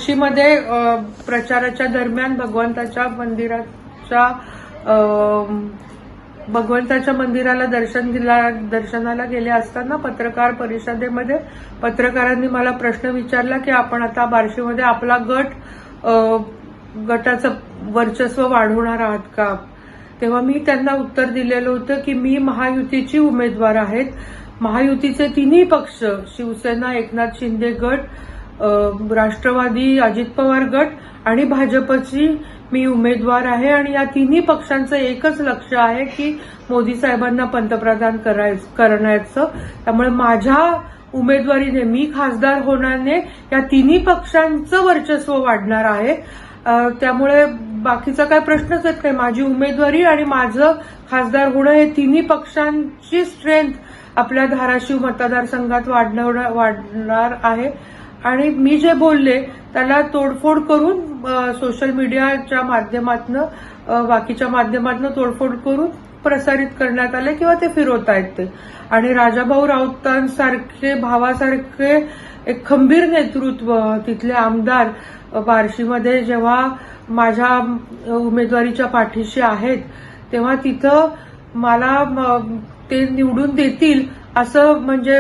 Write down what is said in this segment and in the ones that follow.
बार्शीमध्ये प्रचाराच्या दरम्यान भगवंताच्या मंदिराला दर्शनाला गेले असताना पत्रकार परिषदेमध्ये पत्रकारांनी मला प्रश्न विचारला की आपण आता बार्शीमध्ये आपला गटाचं वर्चस्व वाढवणार आहात का? तेव्हा मी त्यांना उत्तर दिलेलं होतं की मी महायुतीची उमेदवार आहेत. महायुतीचे तिन्ही पक्ष शिवसेना, एकनाथ शिंदे गट, राष्ट्रवादी अजित पवार गट आणि भाजपची मी उमेदवार आहे आणि या तिन्ही पक्षांचं एकच लक्ष्य आहे की मोदी साहेबांना पंतप्रधान करण्याचं. त्यामुळे माझ्या उमेदवारीने मी खासदार होण्याने या तिन्ही पक्षांचं वर्चस्व वाढणार आहे. त्यामुळे बाकीचा काय प्रश्नच येत नाही. माझी उमेदवारी आणि माझं खासदार होणं हे तिन्ही पक्षांची स्ट्रेंथ आपल्या धाराशिव मतदारसंघात वाढणार आहे. आणि मी जे बोलले त्याला तोडफोड करून सोशल मीडियाच्या माध्यमातून बाकीच्या माध्यमातून तोडफोड करून प्रसारित करण्यात आले किंवा ते फिरवतायत ते. आणि राजाभाऊ राऊतांसारखे भावासारखे एक खंबीर नेतृत्व तिथले आमदार बार्शीमध्ये जेव्हा माझ्या उमेदवारीच्या पाठीशी आहेत तेव्हा तिथं मला ते निवडून देतील असं म्हणजे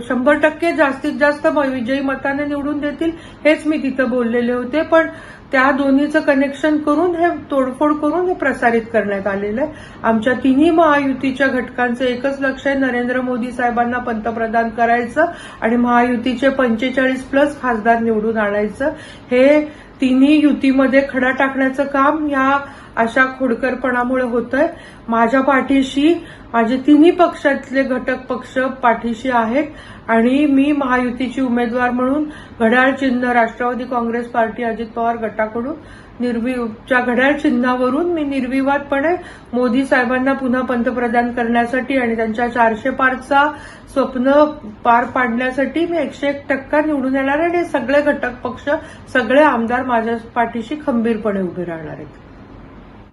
100% जास्तीत जास्त विजयी मताने निवडून देतील हेच मी तिथं बोललेले होते. पण त्या दोन्हीचं कनेक्शन करून हे तोडफोड करून हे प्रसारित करण्यात आलेलं आहे. आमच्या तिन्ही महायुतीच्या घटकांचं एकच लक्ष आहे, नरेंद्र मोदी साहेबांना पंतप्रधान करायचं आणि महायुतीचे 45+ खासदार निवडून आणायचं. हे तिन्ही युतीमध्ये खडा टाकण्याचं काम या अशा खोडकरपणामुळे होतंय. माझ्या पाठीशी माझे तिन्ही पक्षातले घटक पक्ष पाठीशी आहेत आणि मी महायुतीची उमेदवार म्हणून घड्याळ चिन्ह राष्ट्रवादी काँग्रेस पार्टी अजित पवार गटाकडून घड्याळ चिन्हावरून मी निर्विवादपणे मोदी साहेबांना पुन्हा पंतप्रधान करण्यासाठी आणि त्यांच्या 400 पारचा स्वप्न पार पाडण्यासाठी मी 101% निवडून येणार आहे आणि सगळे घटक पक्ष, सगळे आमदार माझ्या पाठीशी खंबीरपणे उभे राहणार आहेत.